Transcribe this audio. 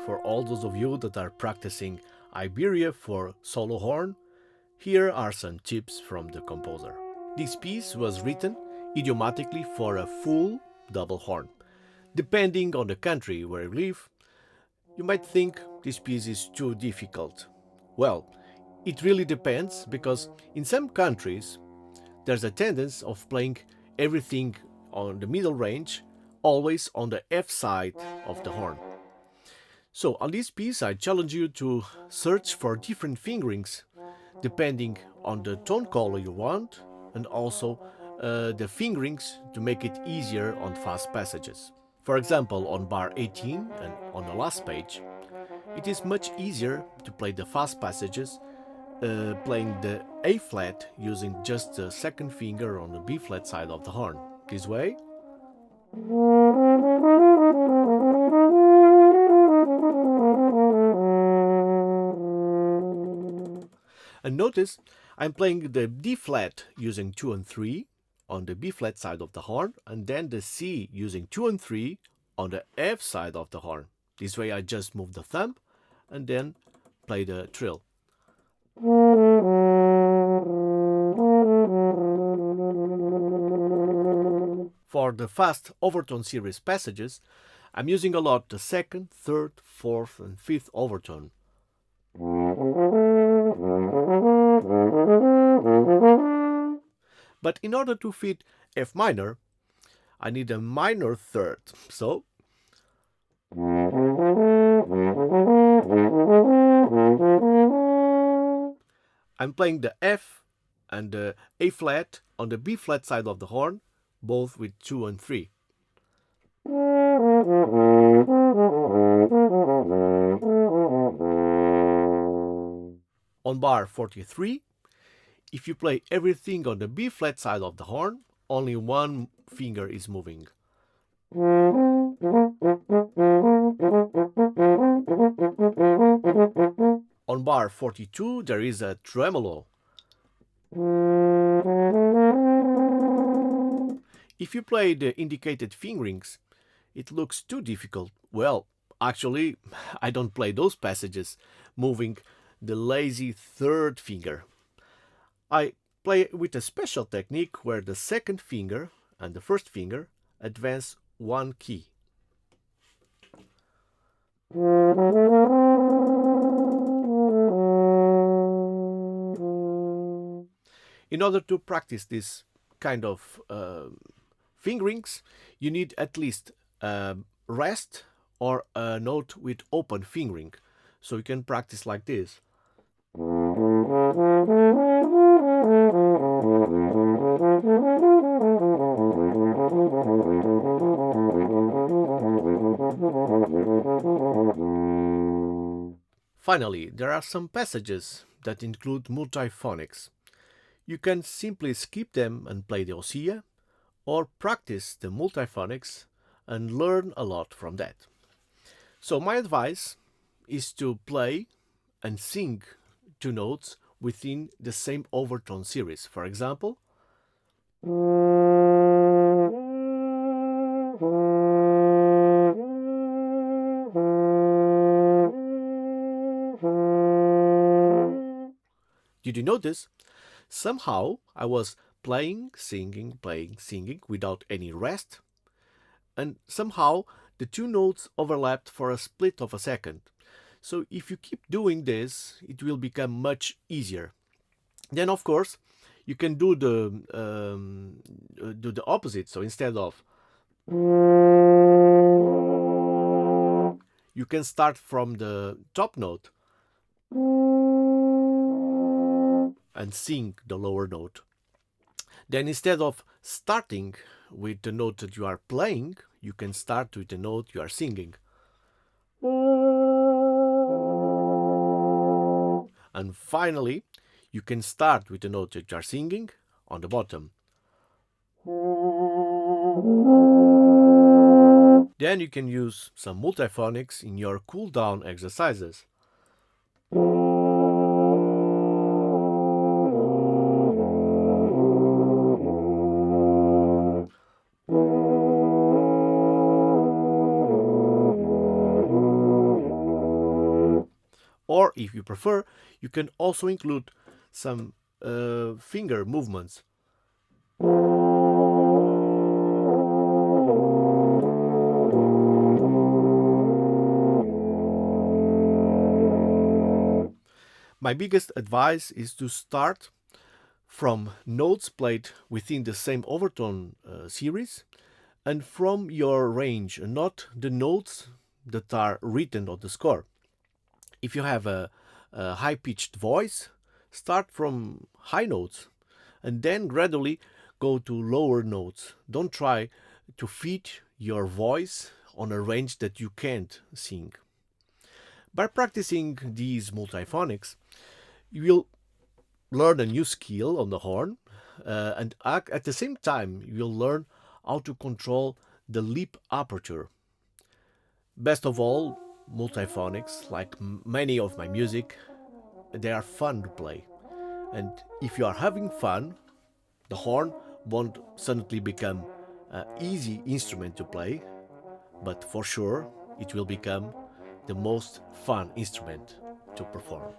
for all those of you that are practicing Iberia for solo horn, here are some tips from the composer. This piece was written idiomatically for a full double horn. Depending on the country where you live, you might think this piece is too difficult. Well, it really depends because in some countries there's a tendency of playing everything on the middle range, always on the F side of the horn. So on this piece I challenge you to search for different fingerings depending on the tone color you want and also the fingerings to make it easier on fast passages. For example, on bar 18 and on the last page, it is much easier to play the fast passages playing the A flat using just the second finger on the B flat side of the horn. This way. And notice I'm playing the D flat using 2 and 3 on the B flat side of the horn and then the C using 2 and 3 on the F side of the horn. This way I just move the thumb and then play the trill. For the fast overtone series passages, I'm using a lot the second, third, fourth and fifth overtone. But in order to fit F minor, I need a minor third. So I'm playing the F and the A flat on the B flat side of the horn, both with 2 and 3. On bar 43, if you play everything on the B flat side of the horn, only one finger is moving. On bar 42, there is a tremolo. If you play the indicated fingerings, it looks too difficult. Well, actually, I don't play those passages moving the lazy third finger. I play with a special technique where the second finger and the first finger advance one key. In order to practice this kind of fingerings, you need at least a rest or a note with open fingering. So you can practice like this. Finally, there are some passages that include multiphonics. You can simply skip them and play the Ossia, or practice the multiphonics and learn a lot from that. So my advice is to play and sing two notes within the same overtone series. For example, did you notice? Somehow I was playing, singing without any rest, and somehow the two notes overlapped for a split of a second. So if you keep doing this, it will become much easier. Then, of course, you can do the opposite. So instead of, you can start from the top note and sing the lower note. Then instead of starting with the note that you are playing, you can start with the note you are singing. And finally, you can start with the note that you are singing on the bottom. Then you can use some multiphonics in your cool down exercises. Or if you prefer, you can also include some finger movements. My biggest advice is to start from notes played within the same overtone series and from your range, not the notes that are written on the score. If you have a high pitched voice, start from high notes and then gradually go to lower notes. Don't try to fit your voice on a range that you can't sing. By practicing these multiphonics, you will learn a new skill on the horn, and at the same time, you'll learn how to control the lip aperture. Best of all, multiphonics, like many of my music, they are fun to play. And if you are having fun, the horn won't suddenly become an easy instrument to play, but for sure it will become the most fun instrument to perform.